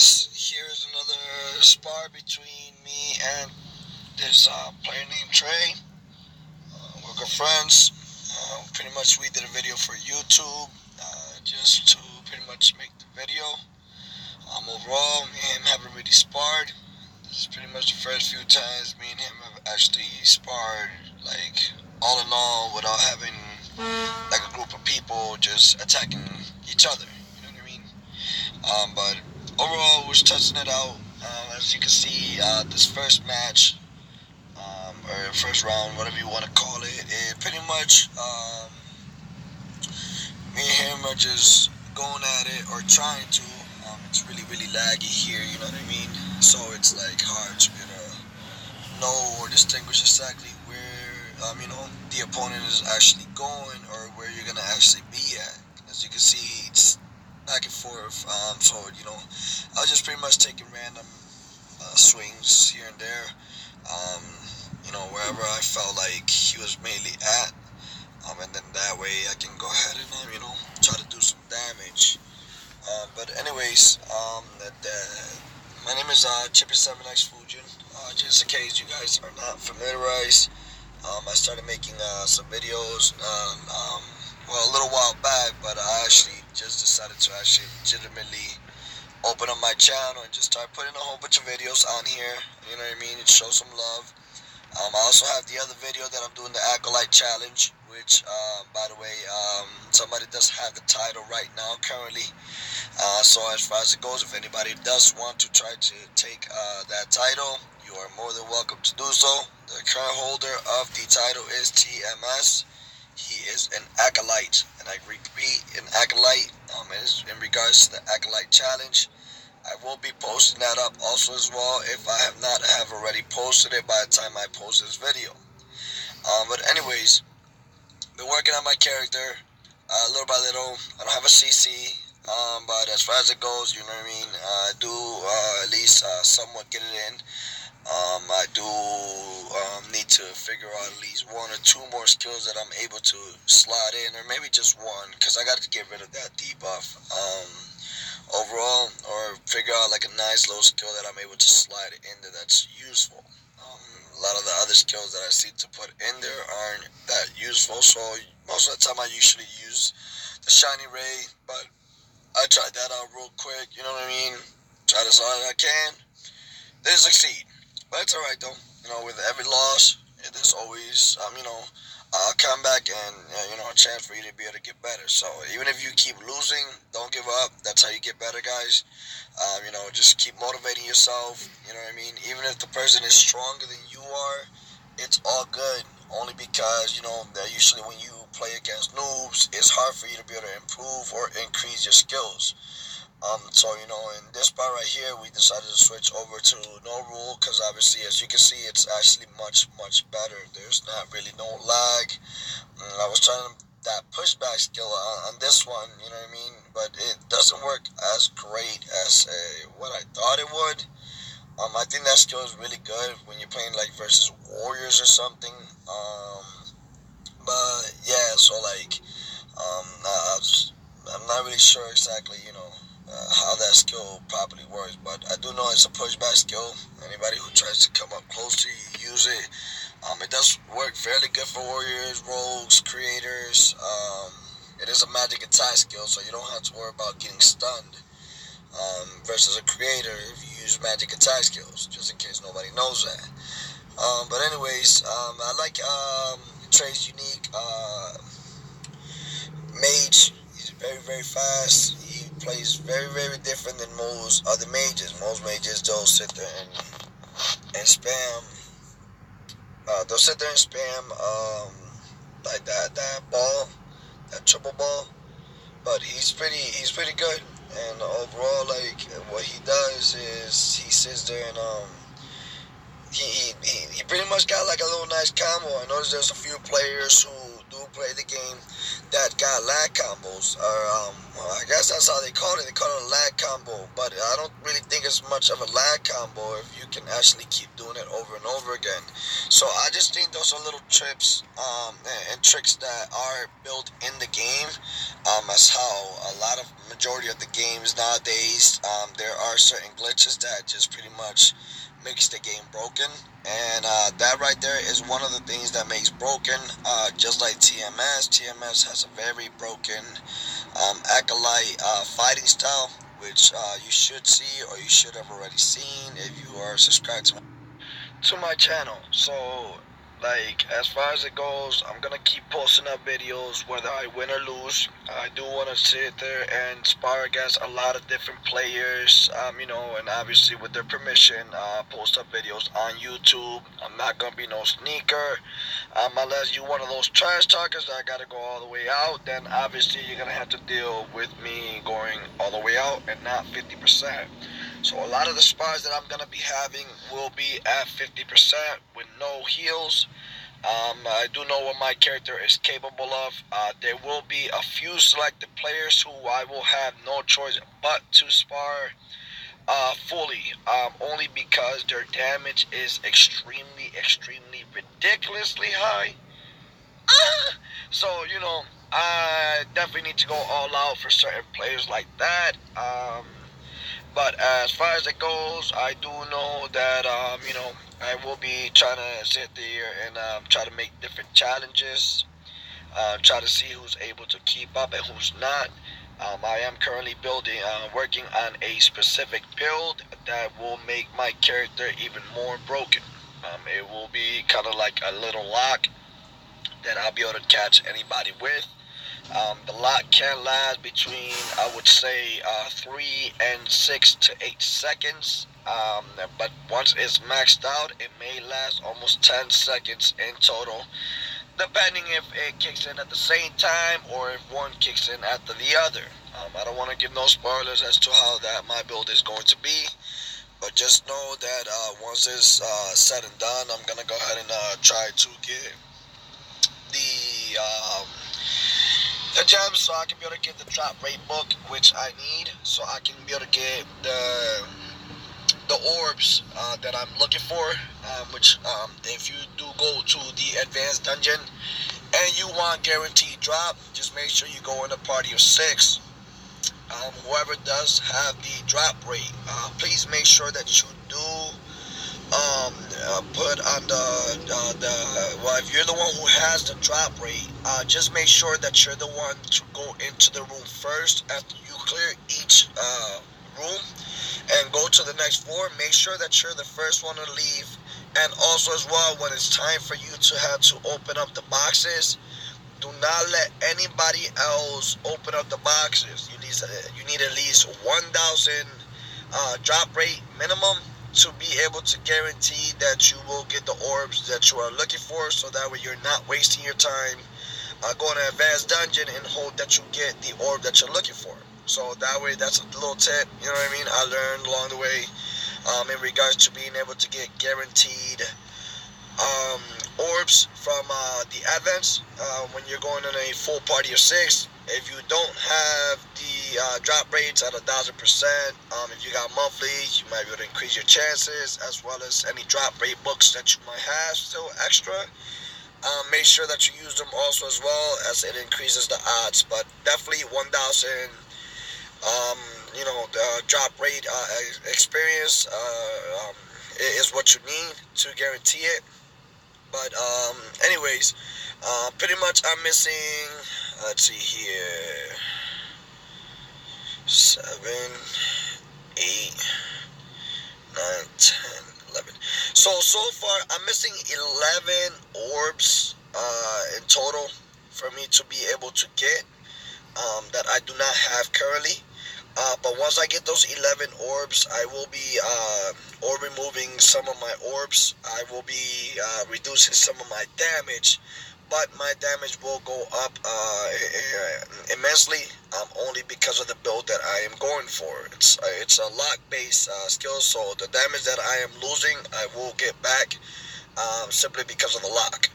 guys, here's another spar between me and this player named Trey. We're good friends. Pretty much we did a video for YouTube just to pretty much make the video. Overall, me and him haven't really sparred. This is pretty much the first few times me and him have actually sparred, like, all in all, without having like a group of people just attacking each other. You know what I mean? But overall, we're testing it out. As you can see, this first match, or first round, whatever you want to call it, it pretty much, me and him are just going at it, or trying to. It's really, really laggy here, you know what I mean? So it's like hard to know or distinguish exactly where, the opponent is actually going, or where you're going to actually be at. As you can see, it's back and forth. So, I was just pretty much taking random swings here and there, wherever I felt like he was mainly at. And then that way I can go ahead and, try to do some damage. But anyways, my name is Chippy7X Fujin. Just in case you guys are not familiarized, I started making some videos, a little while back, but I actually just decided to actually legitimately open up my channel and just start putting a whole bunch of videos on here, you know what I mean, and show some love. I also have the other video that I'm doing, the Acolyte Challenge, which, by the way, somebody does have the title right now currently. So as far as it goes, if anybody does want to try to take that title, you are more than welcome to do so. The current holder of the title is TMS. He is an Acolyte, and I repeat, an Acolyte. It is in regards to the Acolyte Challenge. I will be posting that up also as well, if I have not already posted it by the time I post this video. But anyways, been working on my character little by little. I don't have a CC, but as far as it goes, you know what I mean, I do at least somewhat get it in. I do need to figure out at least one or two more skills that I'm able to slide in, or maybe just one, because I got to get rid of that debuff overall, or figure out like a nice little skill that I'm able to slide into that's useful. A lot of the other skills that I see to put in there aren't that useful, so most of the time I usually use the Shiny Ray, but I tried that out real quick, you know what I mean? Tried as hard as I can. Didn't succeed, but it's alright though. With every loss, there's always, a comeback and, a chance for you to be able to get better. So even if you keep losing, don't give up. That's how you get better, guys. Just keep motivating yourself, you know what I mean? Even if the person is stronger than you are, it's all good. Only because, that usually when you play against noobs, it's hard for you to be able to improve or increase your skills. So, in this part right here, we decided to switch over to no rule, because obviously, as you can see, it's actually much, much better. There's not really no lag. I was trying that pushback skill on this one, you know what I mean? But it doesn't work as great as what I thought it would. I think that skill is really good when you're playing like versus warriors or something. But yeah, so like, I'm not really sure exactly, how that skill properly works, but I do know it's a pushback skill. Anybody who tries to come up close to you, use it. It does work fairly good for warriors, rogues, creators. It is a magic attack skill, so you don't have to worry about getting stunned. Versus a creator, if you use magic attack skills, just in case nobody knows that. But anyways, I like Trey's unique mage. He's very, very fast. He plays very, very different than most other mages. Most mages, they'll sit there and spam. They'll sit there and spam like that ball, that triple ball. But he's pretty good. And overall, like, what he does is he sits there and he pretty much got like a little nice combo. I noticed there's a few players who do play the game that got lag combos, or I guess that's how they call it. They call it a lag combo, but I don't really think it's much of a lag combo if you can actually keep doing it over and over again. So I just think those are little tips and tricks that are built in the game. As how a lot of majority of the games nowadays, there are certain glitches that just pretty much makes the game broken, and that right there is one of the things that makes broken. Just like TMS has a very broken acolyte fighting style, which you should see or you should have already seen if you are subscribed to my channel. So, like, as far as it goes, I'm gonna keep posting up videos whether I win or lose. I do want to sit there and spar against a lot of different players, and obviously with their permission, post up videos on YouTube. I'm not gonna be no sneaker, unless you one of those trash talkers that gotta go all the way out. Then obviously you're gonna have to deal with me going all the way out and not 50%. So a lot of the spars that I'm going to be having will be at 50% with no heals. I do know what my character is capable of. There will be a few selected players who I will have no choice but to spar fully, only because their damage is extremely, extremely ridiculously high. So, I definitely need to go all out for certain players like that. But as far as it goes, I do know that, I will be trying to sit there and try to make different challenges, try to see who's able to keep up and who's not. I am currently working on a specific build that will make my character even more broken. It will be kind of like a little lock that I'll be able to catch anybody with. The lock can last between, I would say, 3 and 6 to 8 seconds. But once it's maxed out, it may last almost 10 seconds in total, depending if it kicks in at the same time or if one kicks in after the other. I don't want to give no spoilers as to how that my build is going to be, but just know that once it's said and done, I'm going to go ahead and try to get the gems so I can be able to get the drop rate book, which I need, so I can be able to get the orbs that I'm looking for, which if you do go to the advanced dungeon and you want guaranteed drop, just make sure you go in a party of 6. Whoever does have the drop rate, please make sure that you do put on well, if you're the one who has the drop rate, just make sure that you're the one to go into the room first after you clear each room and go to the next floor. Make sure that you're the first one to leave, and also as well, when it's time for you to have to open up the boxes, do not let anybody else open up the boxes. You need at least 1,000 drop rate minimum to be able to guarantee that you will get the orbs that you are looking for, so that way you're not wasting your time going to advanced dungeon and hope that you get the orb that you're looking for. So that way, that's a little tip, you know what I mean, I learned along the way in regards to being able to get guaranteed orbs from the advents when you're going in a full party of 6. If you don't have the drop rates at 1,000%, if you got monthlies, you might be able to increase your chances, as well as any drop rate books that you might have still extra. Make sure that you use them also as well, as it increases the odds. But definitely 1,000, the drop rate experience is what you need to guarantee it. But anyways, pretty much I'm missing, let's see here, 7, 8, 9, 10, 11. So far I'm missing 11 orbs in total for me to be able to get that I do not have currently. But once I get those 11 orbs, I will be or removing some of my orbs. I will be reducing some of my damage, but my damage will go up immensely, only because of the build that I am going for. It's a lock-based skill, so the damage that I am losing, I will get back simply because of the lock.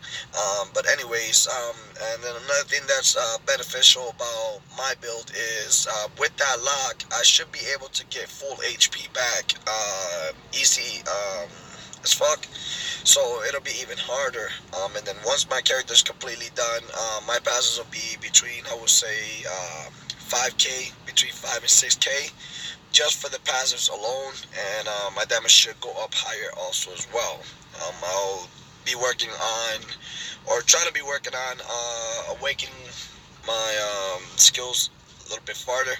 But anyways, and then another thing that's beneficial about my build is with that lock, I should be able to get full HP back easy as fuck. So it'll be even harder. And then once my character's completely done, my passes will be between, I would say, 5k, between 5 and 6k, just for the passives alone, and my damage should go up higher also as well. I'll be working on, or trying to be working on, awakening my skills a little bit farther.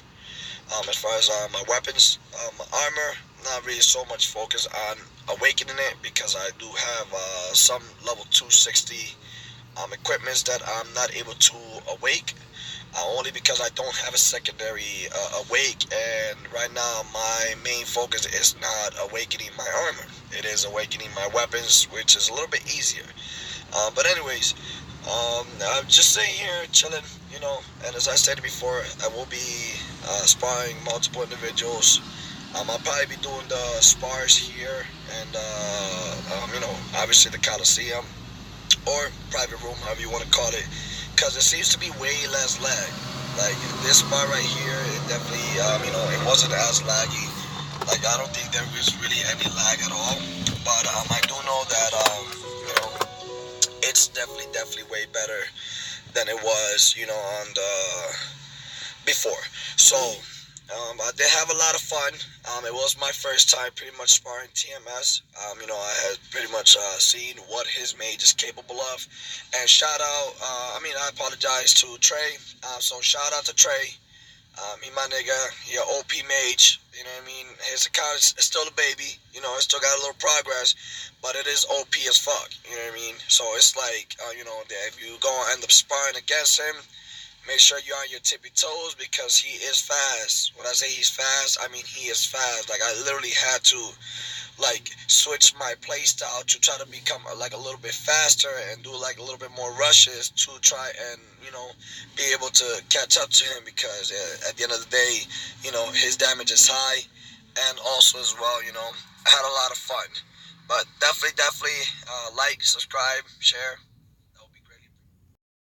As far as my weapons, my armor, not really so much focus on awakening it, because I do have some level 260 equipments that I'm not able to awake, only because I don't have a secondary awake, and right now my main focus is not awakening my armor. It is awakening my weapons, which is a little bit easier. But anyways, I'm just sitting here chilling, and as I stated before, I will be sparring multiple individuals. I'll probably be doing the spars here, and obviously the Coliseum, or private room, however you want to call it, because it seems to be way less lag. Like this spot right here, it definitely, it wasn't as laggy. Like I don't think there was really any lag at all. But I do know that, it's definitely way better than it was, on the before. So I did have a lot of fun. It was my first time pretty much sparring TMS. I had pretty much seen what his mage is capable of. And shout out, I apologize to Trey. So shout out to Trey. He my nigga, he a OP mage, you know what I mean? His account is still a baby, it still got a little progress, but it is OP as fuck, you know what I mean? So it's like, that if you go and end up sparring against him, make sure you're on your tippy toes, because he is fast. When I say he's fast, I mean he is fast. Like I literally had to switch my play style to try to become like a little bit faster and do like a little bit more rushes to try and be able to catch up to him, because at the end of the day, his damage is high, and also as well, I had a lot of fun. But definitely like, subscribe, share.